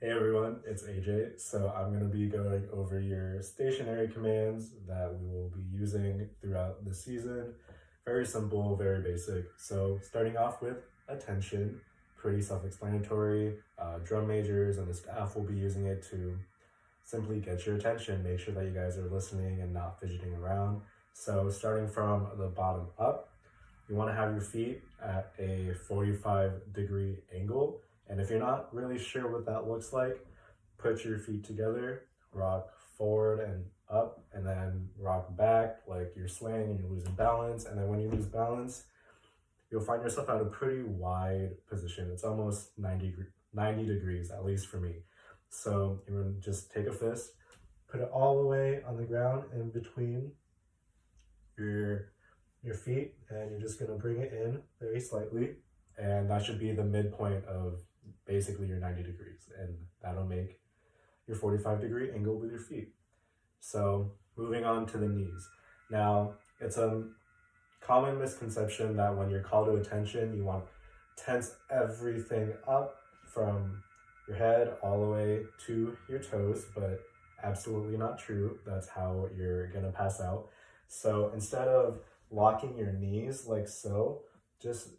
Hey everyone, it's AJ. So I'm going to be going over your stationary commands that we will be using throughout the season. Very simple, very basic. So starting off with attention, pretty self-explanatory. Drum majors and the staff will be using it to simply get your attention, make sure that you guys are listening and not fidgeting around. So starting from the bottom up, you want to have your feet at a 45-degree angle. And if you're not really sure what that looks like, put your feet together, rock forward and up, and then rock back like you're swaying and you're losing balance. And then when you lose balance, you'll find yourself at a pretty wide position. It's almost 90 degrees, at least for me. So you're gonna just take a fist, put it all the way on the ground in between your feet, and you're just gonna bring it in very slightly, and that should be the midpoint of basically your 90 degrees, and that'll make your 45-degree angle with your feet. So moving on to the knees. Now, it's a common misconception that when you're called to attention, you want to tense everything up from your head all the way to your toes, but absolutely not true. That's how you're gonna pass out. So instead of locking your knees like so, just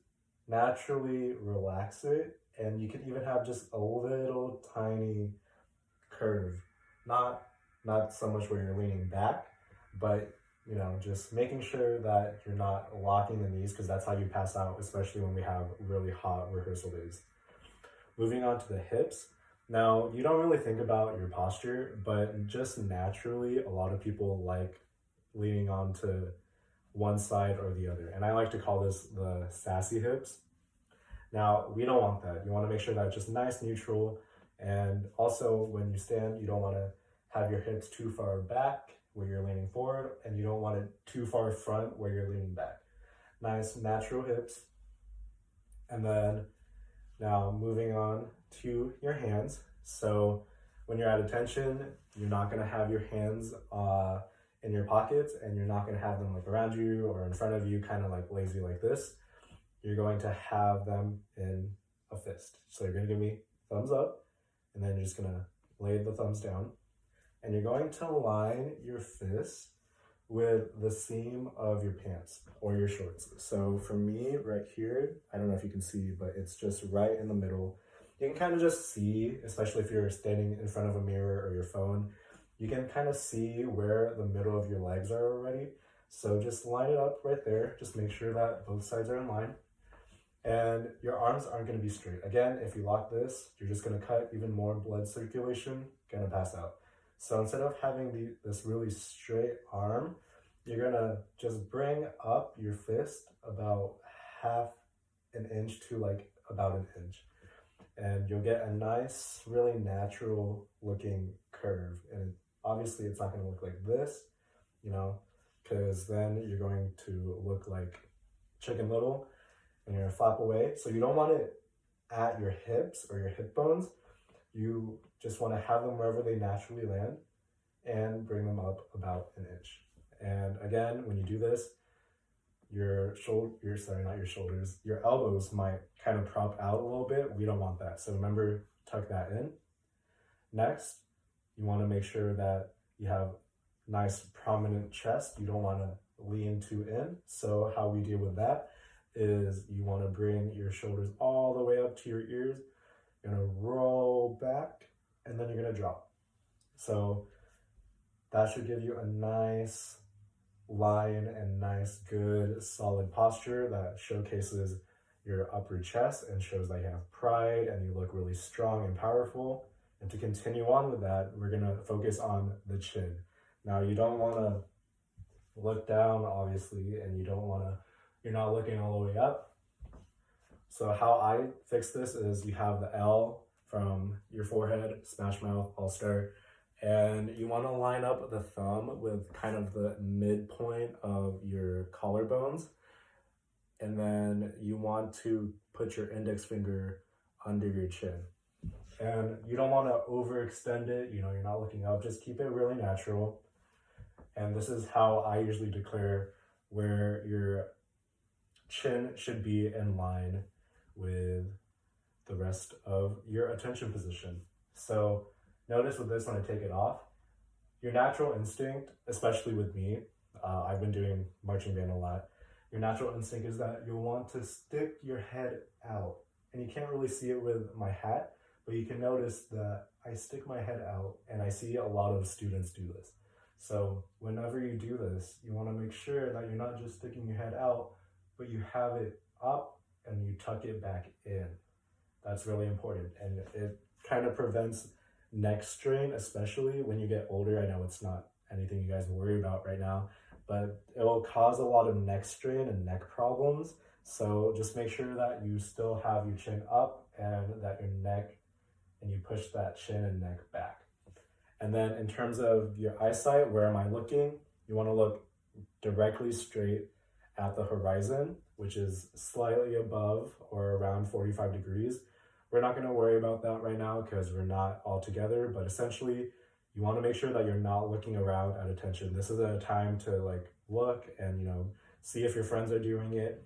naturally relax it, and you can even have just a little tiny curve, not so much where you're leaning back, but just making sure that you're not locking the knees, because that's how you pass out, especially when we have really hot rehearsal days. Moving on to the hips. Now, you don't really think about your posture, but just naturally, a lot of people like leaning on to one side or the other. And I like to call this the sassy hips. Now, we don't want that. You want to make sure that it's just nice, neutral. And also, when you stand, you don't want to have your hips too far back where you're leaning forward, and you don't want it too far front where you're leaning back. Nice, natural hips. And then now moving on to your hands. So when you're at attention, you're not going to have your hands in your pockets, and you're not going to have them like around you or in front of you, kind of like lazy like this. You're going to have them in a fist. So you're going to give me thumbs up, and then you're just going to lay the thumbs down, and you're going to line your fist with the seam of your pants or your shorts. So for me right here, I don't know if you can see, but it's just right in the middle. You can kind of just see, especially if you're standing in front of a mirror or your phone, you can kind of see where the middle of your legs are already. So just line it up right there. Just make sure that both sides are in line. And your arms aren't going to be straight. Again, if you lock this, you're just going to cut even more blood circulation, going to pass out. So instead of having this really straight arm, you're going to just bring up your fist about half an inch to like about an inch. And you'll get a nice, really natural looking curve. And obviously it's not going to look like this, because then you're going to look like Chicken Little, and you're going to flap away. So you don't want it at your hips or your hip bones. You just want to have them wherever they naturally land and bring them up about an inch. And again, when you do this, your elbows might kind of prop out a little bit. We don't want that. So remember, tuck that in. Next, you want to make sure that you have nice prominent chest. You don't want to lean too in. So how we deal with that is you want to bring your shoulders all the way up to your ears. You're going to roll back, and then you're going to drop. So that should give you a nice line and nice, good, solid posture that showcases your upper chest and shows that you have pride and you look really strong and powerful. And to continue on with that, we're going to focus on the chin. Now, you don't want to look down, obviously, and you're not looking all the way up. So how I fix this is you have the L from your forehead, Smash Mouth, All Star, and you want to line up the thumb with kind of the midpoint of your collarbones. And then you want to put your index finger under your chin. And you don't want to overextend it, you're not looking up, just keep it really natural. And this is how I usually declare where your chin should be in line with the rest of your attention position. So notice with this, when I take it off, your natural instinct, especially with me, I've been doing marching band a lot, your natural instinct is that you'll want to stick your head out. And you can't really see it with my hat, but you can notice that I stick my head out, and I see a lot of students do this. So whenever you do this, you want to make sure that you're not just sticking your head out, but you have it up and you tuck it back in. That's really important, and it kind of prevents neck strain, especially when you get older. I know it's not anything you guys worry about right now, but it will cause a lot of neck strain and neck problems. So just make sure that you still have your chin up and that your neck, and you push that chin and neck back. And then in terms of your eyesight, where am I looking? You want to look directly straight at the horizon, which is slightly above or around 45 degrees. We're not going to worry about that right now because we're not all together, but essentially you want to make sure that you're not looking around at attention. This is a time to like look and, you know, see if your friends are doing it,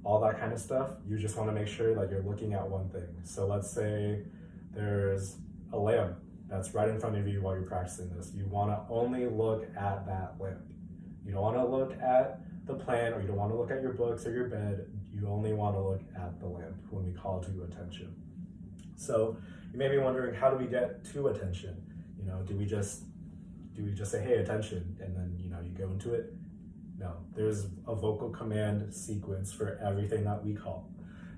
all that kind of stuff. You just want to make sure that you're looking at one thing. So let's say there's a lamp that's right in front of you while you're practicing this. You want to only look at that lamp. You don't want to look at the plan, or you don't want to look at your books or your bed. You only want to look at the lamp when we call to attention. So you may be wondering, how do we get to attention? You know, do we just say, hey, attention, and then, you know, you go into it? No, there's a vocal command sequence for everything that we call.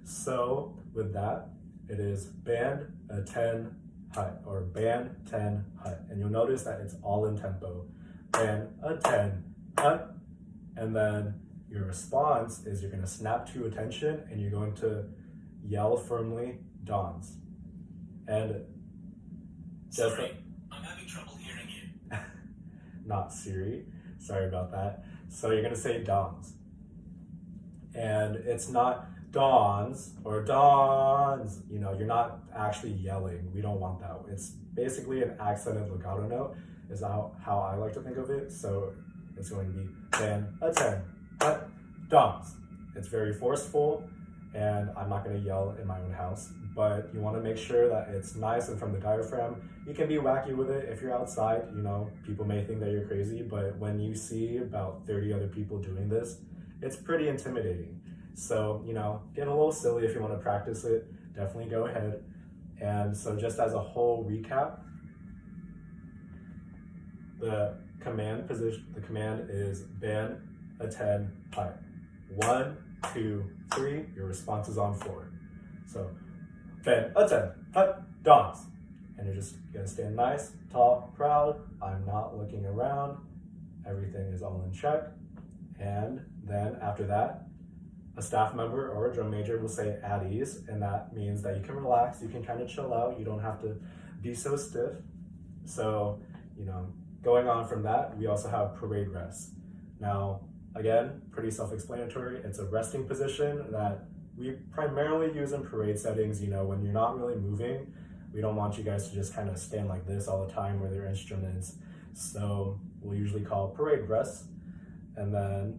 So with that, it is band, attend, hut, or band, ten, hut. And you'll notice that it's all in tempo. Band, attend, hut. And then your response is you're going to snap to attention and you're going to yell firmly, dawns. And just Sorry, I'm having trouble hearing you. Not Siri, sorry about that. So you're going to say dawns. And it's not dawns or dawns, you know, you're not actually yelling. We don't want that. It's basically an accented legato note is how I like to think of it. So it's going to be band, attend, hut, dawns. It's very forceful, and I'm not going to yell in my own house, but you want to make sure that it's nice and from the diaphragm. You can be wacky with it if you're outside, you know, people may think that you're crazy, but when you see about 30 other people doing this, it's pretty intimidating. So, you know, get a little silly if you want to practice it, definitely go ahead. And so just as a whole recap, the command is band, attend, hut. 1, 2, 3, your response is on 4. So band, attend, hut, dawns. And you're just gonna stand nice, tall, proud. I'm not looking around. Everything is all in check. And then after that, a staff member or a drum major will say at ease, and that means that you can relax, you can kind of chill out, you don't have to be so stiff. So, you know, going on from that, we also have parade rest. Now, again, pretty self-explanatory. It's a resting position that we primarily use in parade settings. You know, when you're not really moving, we don't want you guys to just kind of stand like this all the time with your instruments. So we'll usually call parade rest. And then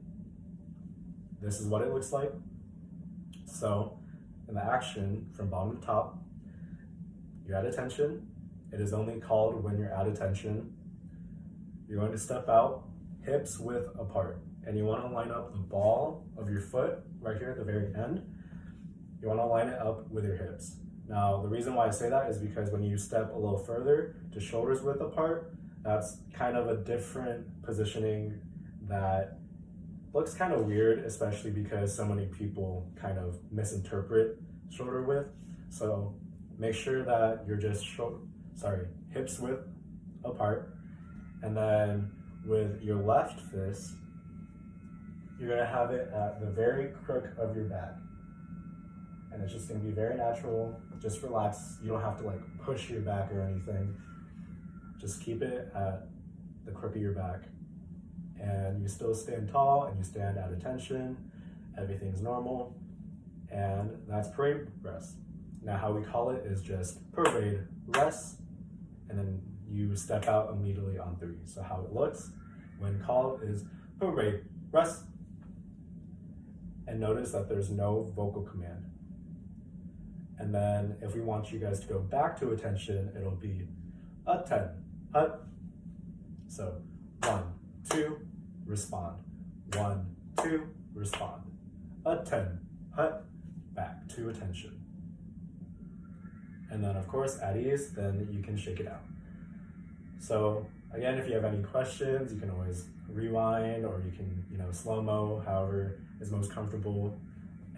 this is what it looks like. So in the action from bottom to top, you're at attention. It is only called when you're at attention. You're going to step out, hips width apart. And you want to line up the ball of your foot right here at the very end. You want to line it up with your hips. Now, the reason why I say that is because when you step a little further to shoulders width apart, that's kind of a different positioning that looks kind of weird, especially because so many people kind of misinterpret shoulder width. So make sure that you're just hips width apart. And then with your left fist, you're gonna have it at the very crook of your back. And it's just gonna be very natural. Just relax. You don't have to like push your back or anything. Just keep it at the crook of your back. And you still stand tall and you stand at attention. Everything's normal. And that's parade rest. Now how we call it is just parade rest. And then you step out immediately on 3. So how it looks when called is parade rest. And notice that there's no vocal command. And then if we want you guys to go back to attention, it'll be a 10, hut. So 1, 2, respond. 1, 2, respond. A 10, hut, back to attention. And then of course at ease, then you can shake it out. So again, if you have any questions, you can always rewind or you can, slow-mo, however is most comfortable.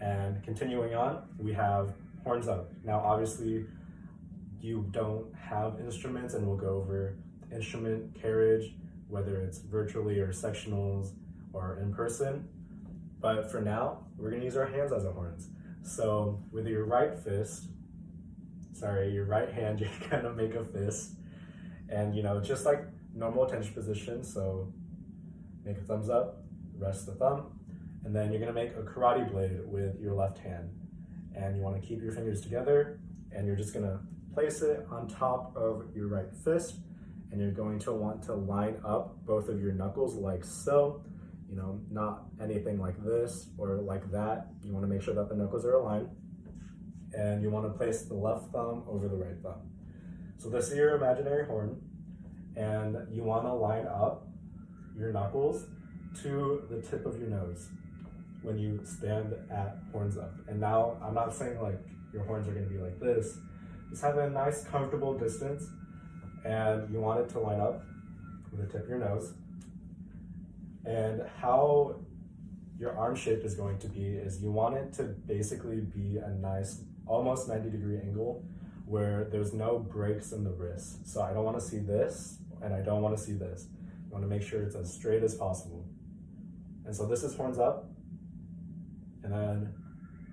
And continuing on, we have horns up. Now obviously you don't have instruments, and we'll go over instrument carriage, whether it's virtually or sectionals or in person. But for now, we're gonna use our hands as the horns. So with your right hand, you're gonna make a fist. And just like normal attention position, so make a thumbs up, rest the thumb, and then you're gonna make a karate blade with your left hand. And you wanna keep your fingers together, and you're just gonna place it on top of your right fist, and you're going to want to line up both of your knuckles like so, not anything like this or like that. You wanna make sure that the knuckles are aligned, and you wanna place the left thumb over the right thumb. So this is your imaginary horn, and you wanna line up your knuckles to the tip of your nose when you stand at horns up. And now I'm not saying like your horns are gonna be like this, just have a nice comfortable distance, and you want it to line up with the tip of your nose. And how your arm shape is going to be is you want it to basically be a nice, almost 90-degree angle where there's no breaks in the wrist. So I don't wanna see this, and I don't wanna see this. You wanna make sure it's as straight as possible. And so this is horns up, and then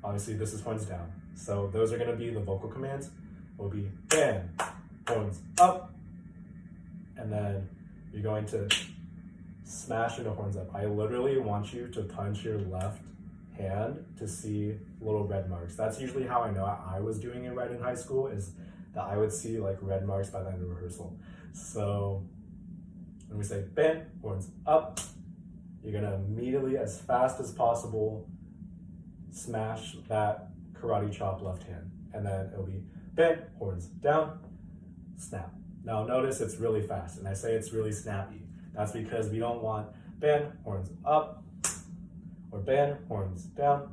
obviously this is horns down. So those are gonna be the vocal commands. Will be bam, horns up, and then you're going to smash into horns up. I literally want you to punch your left hand to see little red marks. That's usually how I know I was doing it right in high school, is that I would see like red marks by the end of rehearsal. So when we say bam, horns up, you're gonna immediately, as fast as possible, smash that karate chop left hand. And then it'll be bam, horns down, snap. Now notice it's really fast, and I say it's really snappy. That's because we don't want bam, horns up, or bam, horns down.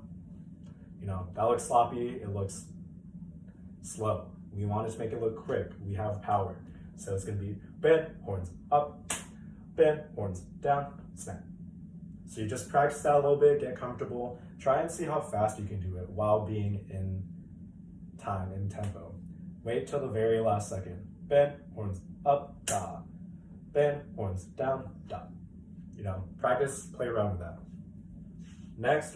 That looks sloppy, it looks slow. We want it to make it look quick. We have power. So it's gonna be bam, horns up, bam, horns down, snap. So you just practice that a little bit, get comfortable, try and see how fast you can do it while being in time, in tempo. Wait till the very last second. Bam, horns up, da. Bam, horns down, da. Practice, play around with that. Next,